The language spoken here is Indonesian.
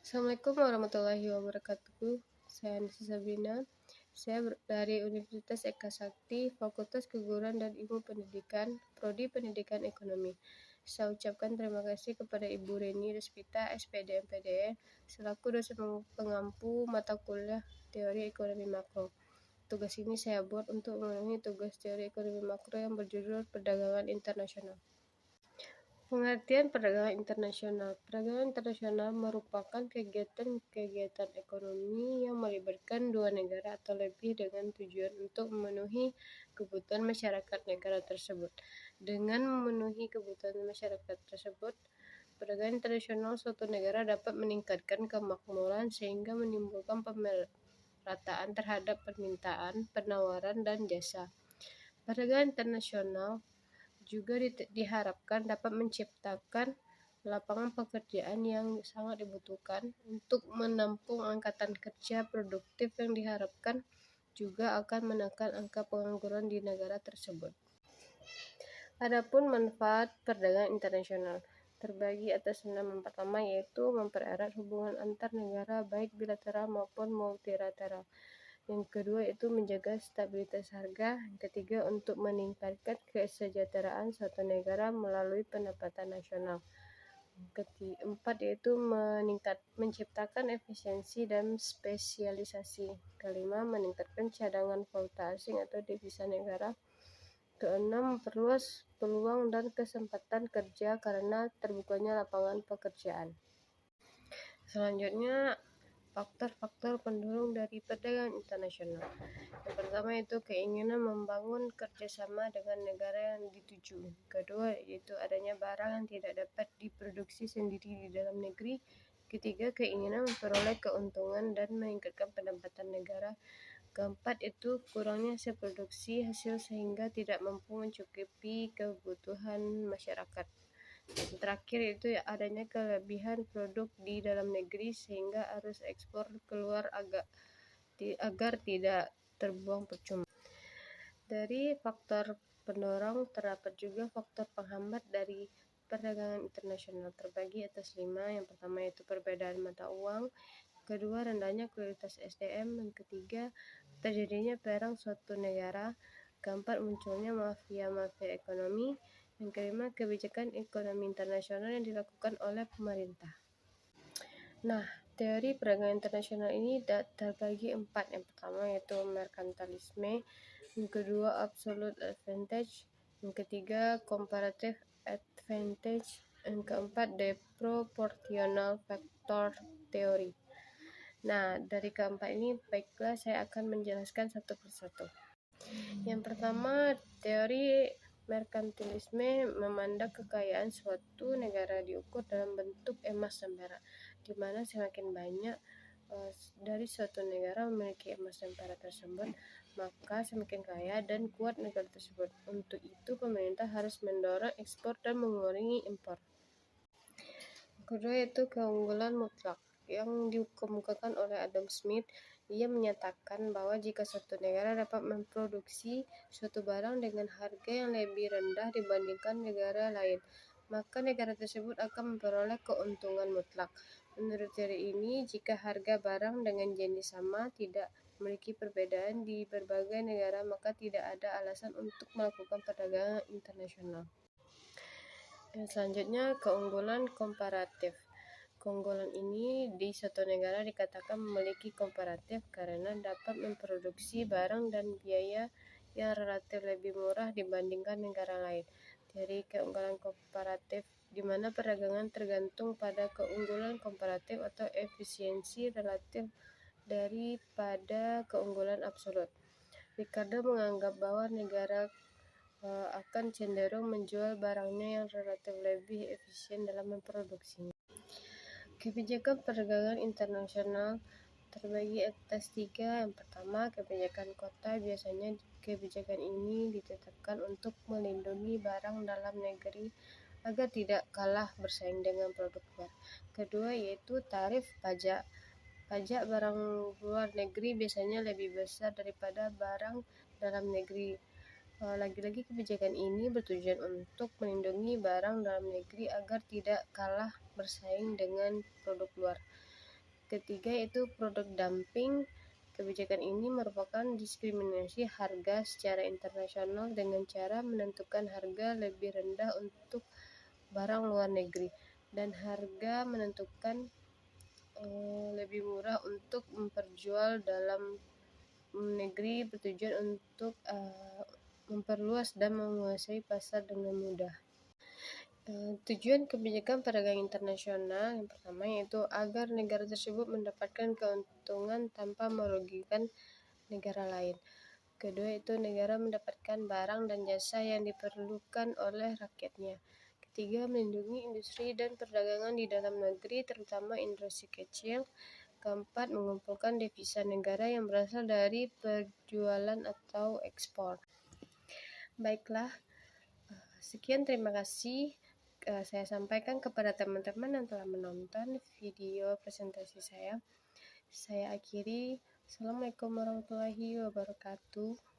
Assalamualaikum warahmatullahi wabarakatuh. Saya Anissa Sabrina. Saya dari Universitas Eka Sakti, Fakultas Keguruan dan Ilmu Pendidikan, Prodi Pendidikan Ekonomi. Saya ucapkan terima kasih kepada Ibu Reni Despita, SPD MPDN, selaku dosen pengampu mata kuliah Teori Ekonomi Makro. Tugas ini saya buat untuk memenuhi tugas teori ekonomi makro yang berjudul Perdagangan Internasional. Pengertian perdagangan internasional. Perdagangan internasional merupakan kegiatan ekonomi yang melibatkan dua negara atau lebih dengan tujuan untuk memenuhi kebutuhan masyarakat negara tersebut. Dengan memenuhi kebutuhan masyarakat tersebut, perdagangan internasional suatu negara dapat meningkatkan kemakmuran sehingga menimbulkan pemerataan terhadap permintaan, penawaran, dan jasa. Perdagangan internasional juga diharapkan dapat menciptakan lapangan pekerjaan yang sangat dibutuhkan untuk menampung angkatan kerja produktif yang diharapkan juga akan menekan angka pengangguran di negara tersebut. Adapun manfaat perdagangan internasional terbagi atas 6. Yang pertama yaitu mempererat hubungan antar negara baik bilateral maupun multilateral. Yang kedua itu menjaga stabilitas harga. Yang ketiga untuk meningkatkan kesejahteraan suatu negara melalui pendapatan nasional. Keempat yaitu menciptakan efisiensi dan spesialisasi. Kelima meningkatkan cadangan valuta asing atau devisa negara. Keenam memperluas peluang dan kesempatan kerja karena terbukanya lapangan pekerjaan. Selanjutnya faktor-faktor pendorong dari perdagangan internasional. Yang pertama itu keinginan membangun kerjasama dengan negara yang dituju. Kedua yaitu adanya barang yang tidak dapat diproduksi sendiri di dalam negeri. Ketiga keinginan memperoleh keuntungan dan meningkatkan pendapatan negara. Keempat itu kurangnya hasil produksi sehingga tidak mampu mencukupi kebutuhan masyarakat. Yang terakhir itu adanya kelebihan produk di dalam negeri sehingga arus ekspor keluar agar tidak terbuang percuma. Dari faktor pendorong terdapat juga faktor penghambat dari perdagangan internasional terbagi atas 5. Yang pertama yaitu perbedaan mata uang. Kedua rendahnya kualitas SDM. Yang ketiga terjadinya perang suatu negara. Keempat munculnya mafia-mafia ekonomi. Yang kelima, kebijakan ekonomi internasional yang dilakukan oleh pemerintah. Nah, teori perdagangan internasional ini terbagi 4. Yang pertama yaitu merkantilisme, yang kedua absolute advantage, yang ketiga comparative advantage, yang keempat deproportional factor theory. Nah, dari keempat ini baiklah saya akan menjelaskan satu persatu. Yang pertama, teori merkantilisme memandang kekayaan suatu negara diukur dalam bentuk emas dan perak, di mana semakin banyak dari suatu negara memiliki emas dan perak tersebut, maka semakin kaya dan kuat negara tersebut. Untuk itu, pemerintah harus mendorong ekspor dan mengurangi impor. Kedua yaitu keunggulan mutlak yang dikemukakan oleh Adam Smith. Ia menyatakan bahwa jika suatu negara dapat memproduksi suatu barang dengan harga yang lebih rendah dibandingkan negara lain, maka negara tersebut akan memperoleh keuntungan mutlak. Menurut teori ini, jika harga barang dengan jenis sama tidak memiliki perbedaan di berbagai negara, maka tidak ada alasan untuk melakukan perdagangan internasional. Selanjutnya, keunggulan komparatif. Keunggulan ini di suatu negara dikatakan memiliki komparatif karena dapat memproduksi barang dan biaya yang relatif lebih murah dibandingkan negara lain. Teori keunggulan komparatif di mana perdagangan tergantung pada keunggulan komparatif atau efisiensi relatif daripada keunggulan absolut. Ricardo menganggap bahwa negara akan cenderung menjual barangnya yang relatif lebih efisien dalam memproduksinya. Kebijakan perdagangan internasional terbagi atas 3. Yang pertama, kebijakan kota. Biasanya kebijakan ini ditetapkan untuk melindungi barang dalam negeri agar tidak kalah bersaing dengan produk luar. Kedua yaitu tarif pajak. Pajak barang luar negeri biasanya lebih besar daripada barang dalam negeri. Lagi-lagi kebijakan ini bertujuan untuk melindungi barang dalam negeri agar tidak kalah bersaing dengan produk luar. Ketiga itu produk dumping. Kebijakan ini merupakan diskriminasi harga secara internasional dengan cara menentukan harga lebih rendah untuk barang luar negeri dan harga menentukan lebih murah untuk memperjual dalam negeri, bertujuan untuk memperluas dan menguasai pasar dengan mudah. Tujuan kebijakan perdagangan internasional yang pertama yaitu agar negara tersebut mendapatkan keuntungan tanpa merugikan negara lain. Kedua itu negara mendapatkan barang dan jasa yang diperlukan oleh rakyatnya. Ketiga, melindungi industri dan perdagangan di dalam negeri, terutama industri kecil. Keempat, mengumpulkan devisa negara yang berasal dari penjualan atau ekspor. Baiklah, sekian, terima kasih. Saya sampaikan kepada teman-teman yang telah menonton video presentasi saya. Saya akhiri. Assalamualaikum warahmatullahi wabarakatuh.